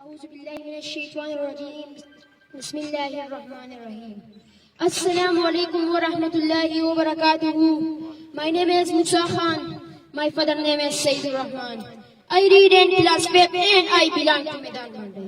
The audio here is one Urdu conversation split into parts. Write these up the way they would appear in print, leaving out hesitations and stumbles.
أعوذ بالله من الشيطان الرجيم بسم الله الرحمن الرحيم Assalamu alaikum wa rahmatullahi wa barakatuhu. My name is Musa Khan. My father name is Sayyid Rahman. I read in class 5 and I belong to Maidan Monday.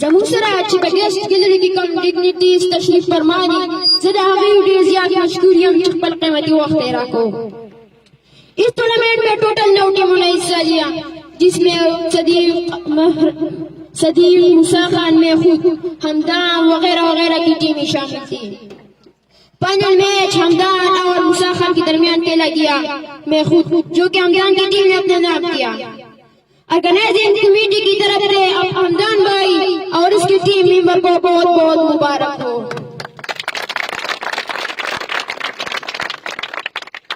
زمون سره چې په ګیسټ ګیلري کې کوم ډیګنیټیز تشریف فرماني زه د هغې ډېر زیات مشکور یم چې خپل قیمتي وقت یې راکو. اس ٹورنامنٹ میں ٹوٹل 9 ٹیموں نے حصہ لیا جس میں صدیق موسیٰ خان محمود حمدان وغیرہ وغیرہ کی ٹیمیں شامل تھی. فائنل میچ حمدان اور موسیٰ خان کے درمیان کھیلا گیا. محمود جو کہ حمدان کی ٹیم نے اپنا نام کیا. آرگنائزنگ کمیٹی کی طرف سے حمدان بھائی اور اس کی ٹیم ممبر کو بہت بہت مبارک ہو.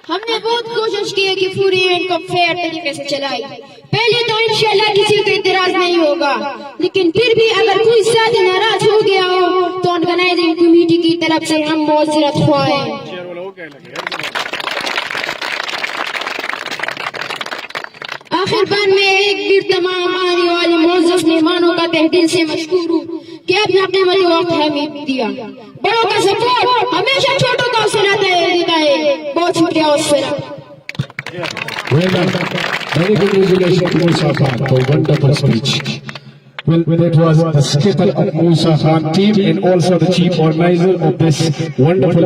ہم نے بہت کوشش کی ہے کہ پوری ایونٹ کو فیئر طریقے سے چلائی. پہلے تو انشاءاللہ کسی کو اعتراض نہیں ہوگا, لیکن پھر بھی اگر کوئی ساتھی ناراض ہو گیا ہو تو آرگنائزنگ کمیٹی کی طرف سے ہم معذرت خواہ ہیں. آخر بار میں ایک بار تمام آنے والے معزز مہمانوں کا تہ دل سے مشکور ہوں کہ آپ نے اپنے مدد وقت ہمیں دیا. بڑوں کا سپورٹ ہمیشہ چھوٹوں کا حوصلہ دیتا ہے. بہت شکریہ. والسلام. Well done. Very congratulations to Musa Khan for a wonderful speech. Well, that was the skipper of Musa Khan team and also the chief organizer of this wonderful